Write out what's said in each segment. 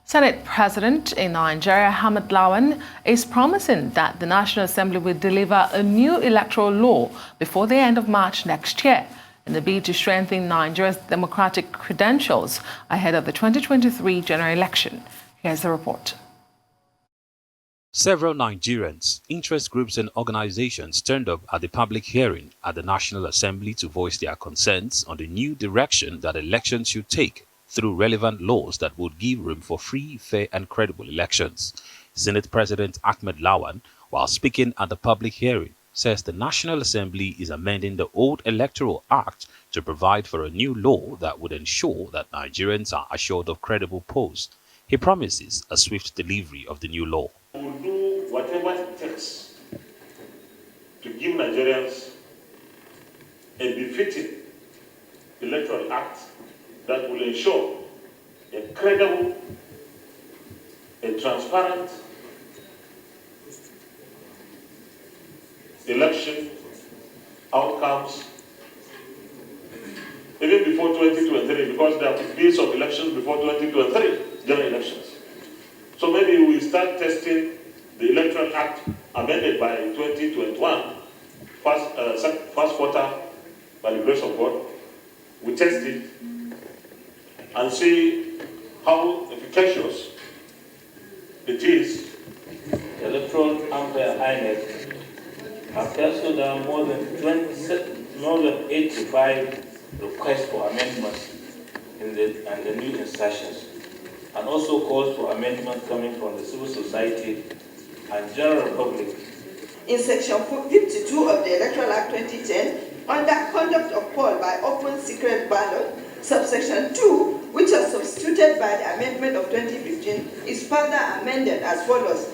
Senate President in Nigeria, Ahmed Lawan, is promising that the National Assembly will deliver a new electoral law before the end of March next year in the bid to strengthen Nigeria's democratic credentials ahead of the 2023 general election. Here's the report. Several Nigerians, interest groups and organizations turned up at the public hearing at the National Assembly to voice their concerns on the new direction that elections should take through relevant laws that would give room for free, fair and credible elections. Senate President Ahmed Lawan, while speaking at the public hearing, says the National Assembly is amending the old Electoral Act to provide for a new law that would ensure that Nigerians are assured of credible polls. He promises a swift delivery of the new law. We will do whatever it takes to give Nigerians a befitting Electoral Act that will ensure a credible, a transparent election outcomes even before 2023, because there will be some elections before 2023, general elections. So maybe we start testing the Electoral Act amended by 2021, first quarter, by the grace of God. We test it and see how efficacious it is. The Electoral Umpire INEC have canceled down more than 85 requests for amendments in the new insertions, and also calls for amendments coming from the civil society and general public. In Section 52 of the Electoral Act 2010, under conduct of poll by open secret ballot, subsection 2, which was substituted by the amendment of 2015, is further amended as follows.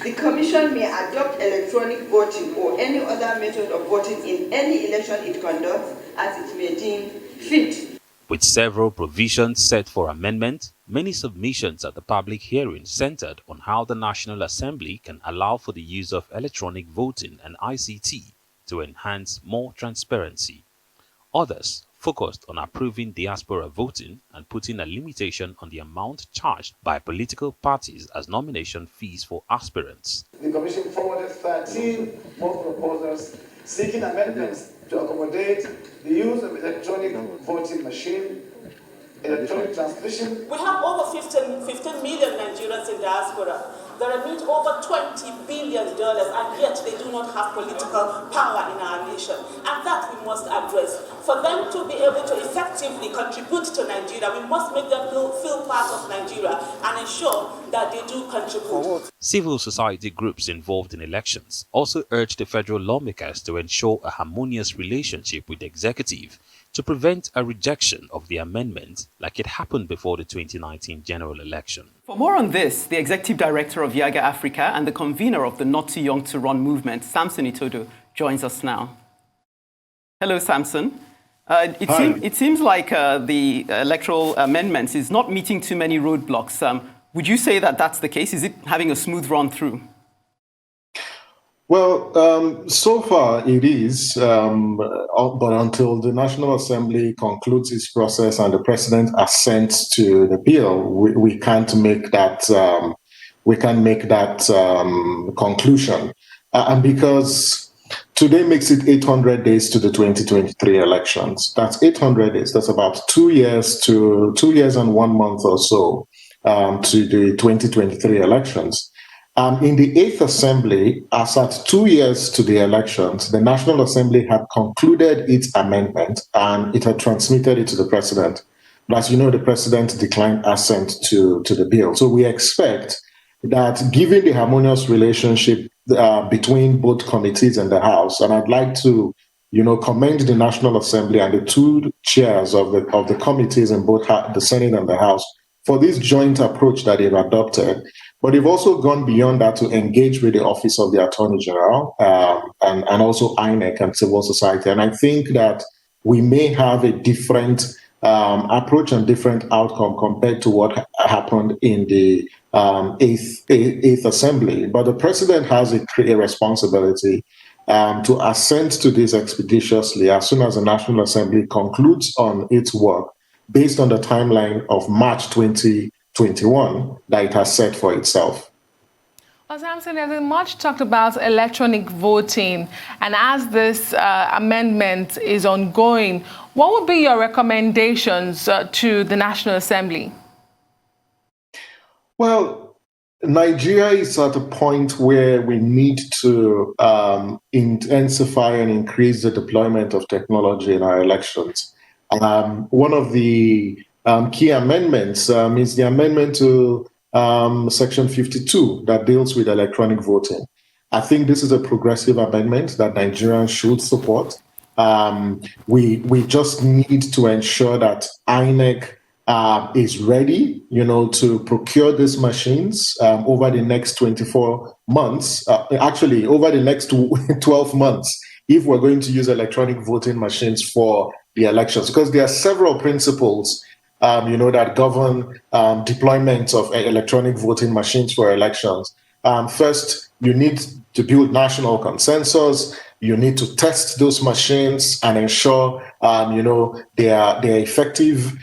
The Commission may adopt electronic voting or any other method of voting in any election it conducts as it may deem fit. With several provisions set for amendment, many submissions at the public hearing centered on how the National Assembly can allow for the use of electronic voting and ICT to enhance more transparency. Others focused on approving diaspora voting and putting a limitation on the amount charged by political parties as nomination fees for aspirants. The Commission forwarded 13 more proposals seeking amendments to accommodate the use of electronic voting machine, electronic transmission. We have over 15 million Nigerians in diaspora. They remit over $20 billion, and yet they do not have political power in our nation. And that we must address. For them to be able to effectively contribute to Nigeria, we must make them feel part of Nigeria and ensure that they do contribute. Civil society groups involved in elections also urged the federal lawmakers to ensure a harmonious relationship with the executive to prevent a rejection of the amendment like it happened before the 2019 general election. For more on this, the Executive Director of YIAGA Africa and the convener of the Not Too Young to Run movement, Samson Itodo, joins us now. Hello, Samson. It seems like the electoral amendments is not meeting too many roadblocks. Would you say that that's the case? Is it having a smooth run through? Well, so far it is, but until the National Assembly concludes its process and the President assents to the bill, we can't make that conclusion. And because today makes it 800 days to the 2023 elections. That's 800 days. That's about 2 years and 1 month or so to the 2023 elections. In the 8th Assembly, as at 2 years to the elections, the National Assembly had concluded its amendment and it had transmitted it to the President. But as you know, the President declined assent to the bill. So we expect that given the harmonious relationship between both committees and the House, and I'd like to commend the National Assembly and the two chairs of the committees in both the Senate and the House for this joint approach that they've adopted. But they've also gone beyond that to engage with the Office of the Attorney General and also INEC and civil society. And I think that we may have a different approach and different outcome compared to what happened in the Eighth Assembly. But the President has a responsibility to assent to this expeditiously as soon as the National Assembly concludes on its work based on the timeline of March 2023. 2021 that it has set for itself. Well, Samson, there's been much talked about electronic voting, and as this amendment is ongoing, what would be your recommendations to the National Assembly? Well, Nigeria is at a point where we need to intensify and increase the deployment of technology in our elections. One of the key amendments is the amendment to Section 52 that deals with electronic voting. I think this is a progressive amendment that Nigerians should support. We just need to ensure that INEC is ready, to procure these machines over the next 24 months, actually over the next 12 months, if we're going to use electronic voting machines for the elections, because there are several principles that govern deployment of electronic voting machines for elections. First, you need to build national consensus. You need to test those machines and ensure, they are effective.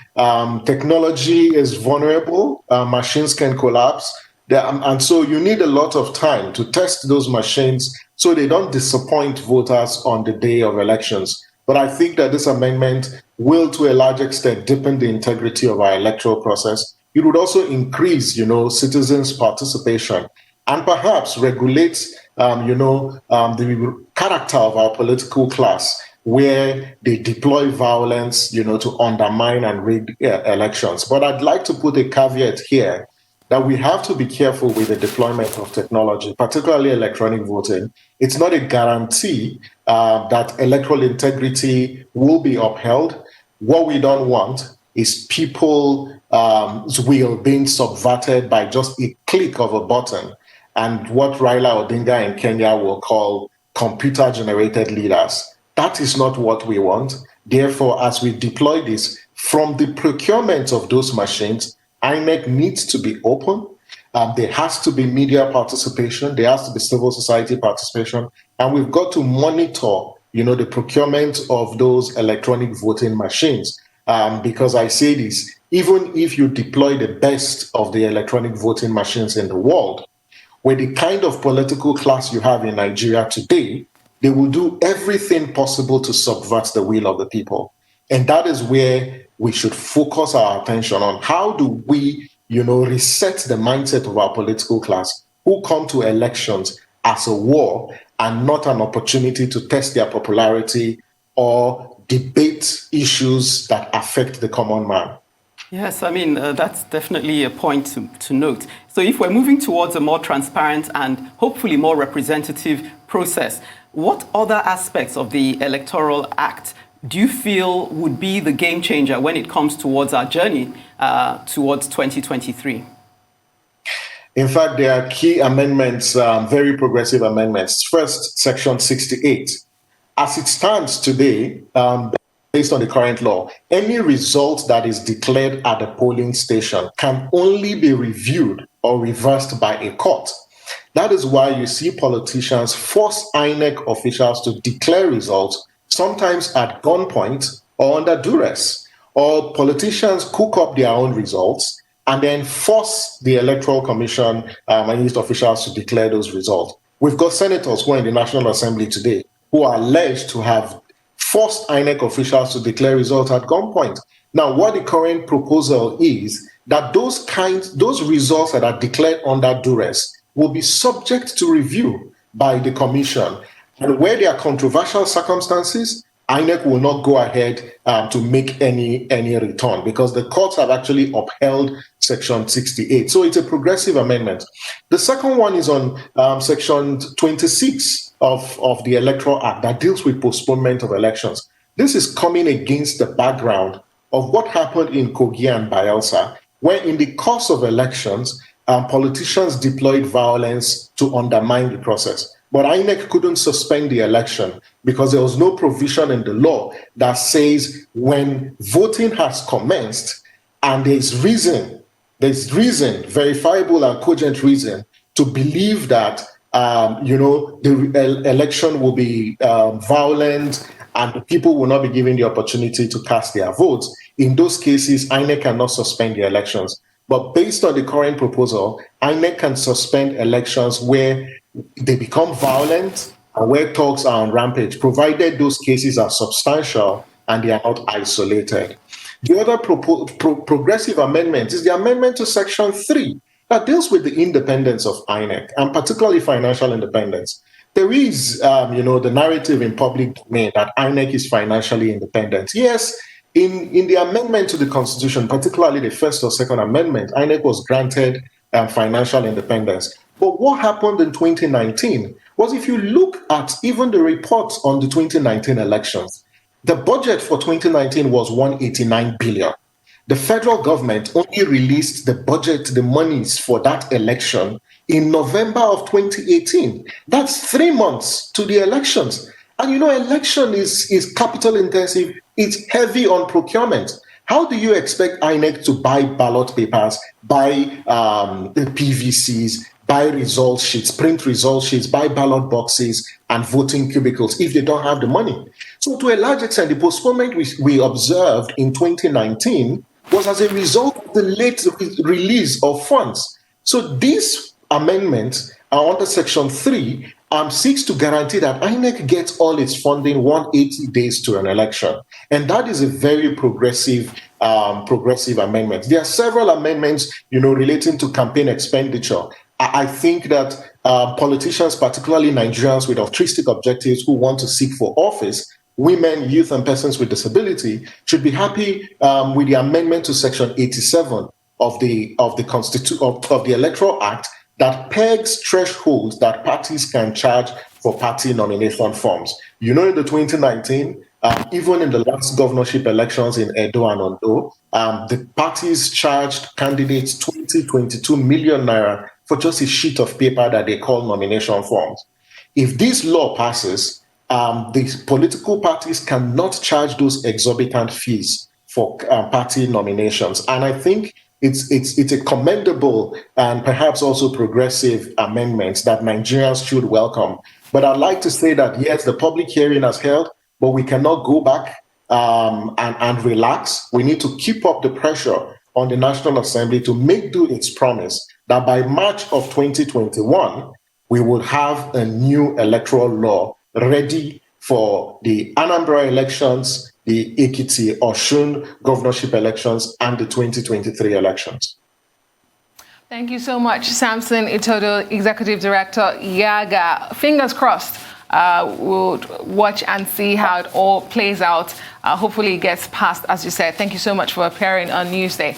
Technology is vulnerable. Machines can collapse. And so you need a lot of time to test those machines so they don't disappoint voters on the day of elections. But I think that this amendment will, to a large extent, deepen the integrity of our electoral process. It would also increase, citizens' participation and perhaps regulate, the character of our political class, where they deploy violence, to undermine and rig elections. But I'd like to put a caveat here that we have to be careful with the deployment of technology, particularly electronic voting. It's not a guarantee that electoral integrity will be upheld. What we don't want is people's will being subverted by just a click of a button, and what Raila Odinga in Kenya will call computer-generated leaders. That is not what we want. Therefore, as we deploy this, from the procurement of those machines, INEC needs to be open. There has to be media participation. There has to be civil society participation. And we've got to monitor, the procurement of those electronic voting machines. Because I say this, even if you deploy the best of the electronic voting machines in the world, with the kind of political class you have in Nigeria today, they will do everything possible to subvert the will of the people. And that is where we should focus our attention on. How do we, reset the mindset of our political class who come to elections as a war and not an opportunity to test their popularity or debate issues that affect the common man? Yes, that's definitely a point to note. So if we're moving towards a more transparent and hopefully more representative process, what other aspects of the Electoral Act do you feel would be the game changer when it comes towards our journey towards 2023? In fact, there are key amendments, very progressive amendments. First, Section 68. As it stands today, based on the current law, any result that is declared at the polling station can only be reviewed or reversed by a court. That is why you see politicians force INEC officials to declare results, sometimes at gunpoint or under duress, or politicians cook up their own results and then force the Electoral Commission and its officials to declare those results. We've got senators who are in the National Assembly today who are alleged to have forced INEC officials to declare results at gunpoint. Now, what the current proposal is that those results that are declared under duress will be subject to review by the Commission. And where there are controversial circumstances, INEC will not go ahead to make any return because the courts have actually upheld Section 68. So it's a progressive amendment. The second one is on Section 26 of the Electoral Act that deals with postponement of elections. This is coming against the background of what happened in Kogi and Bayelsa, where in the course of elections, politicians deployed violence to undermine the process. But INEC couldn't suspend the election because there was no provision in the law that says when voting has commenced and there's reason, verifiable and cogent reason to believe that the election will be violent and people will not be given the opportunity to cast their votes. In those cases, INEC cannot suspend the elections. But based on the current proposal, INEC can suspend elections where they become violent and where talks are on rampage, provided those cases are substantial and they are not isolated. The other progressive amendment is the amendment to Section 3 that deals with the independence of INEC, and particularly financial independence. There is, the narrative in public domain that INEC is financially independent. Yes, in the amendment to the Constitution, particularly the First or Second Amendment, INEC was granted financial independence. But what happened in 2019 was, if you look at even the reports on the 2019 elections, the budget for 2019 was 189 billion. The federal government only released the budget, the monies for that election in November of 2018. That's 3 months to the elections. And election is capital intensive. It's heavy on procurement. How do you expect INEC to buy ballot papers, buy the PVCs, buy result sheets, print result sheets, buy ballot boxes and voting cubicles if they don't have the money? So to a large extent, the postponement we observed in 2019 was as a result of the late release of funds. So this amendment under Section 3 seeks to guarantee that INEC gets all its funding 180 days to an election. And that is a very progressive amendment. There are several amendments, relating to campaign expenditure. I think that politicians, particularly Nigerians with altruistic objectives who want to seek for office, women, youth, and persons with disability, should be happy with the amendment to Section 87 of the Electoral Act that pegs thresholds that parties can charge for party nomination forms. In the 2019, even in the last governorship elections in Edo and Ondo, the parties charged candidates 22 million naira for just a sheet of paper that they call nomination forms. If this law passes, the political parties cannot charge those exorbitant fees for party nominations. And I think it's a commendable and perhaps also progressive amendment that Nigerians should welcome. But I'd like to say that, yes, the public hearing has held, but we cannot go back and relax. We need to keep up the pressure on the National Assembly to make do its promise that by March of 2021, we will have a new electoral law ready for the Anambra elections, the Ekiti Osun governorship elections, and the 2023 elections. Thank you so much, Samson Itodo, Executive Director, YIAGA. Fingers crossed. We'll watch and see how it all plays out. Hopefully it gets passed, as you said. Thank you so much for appearing on Newsday.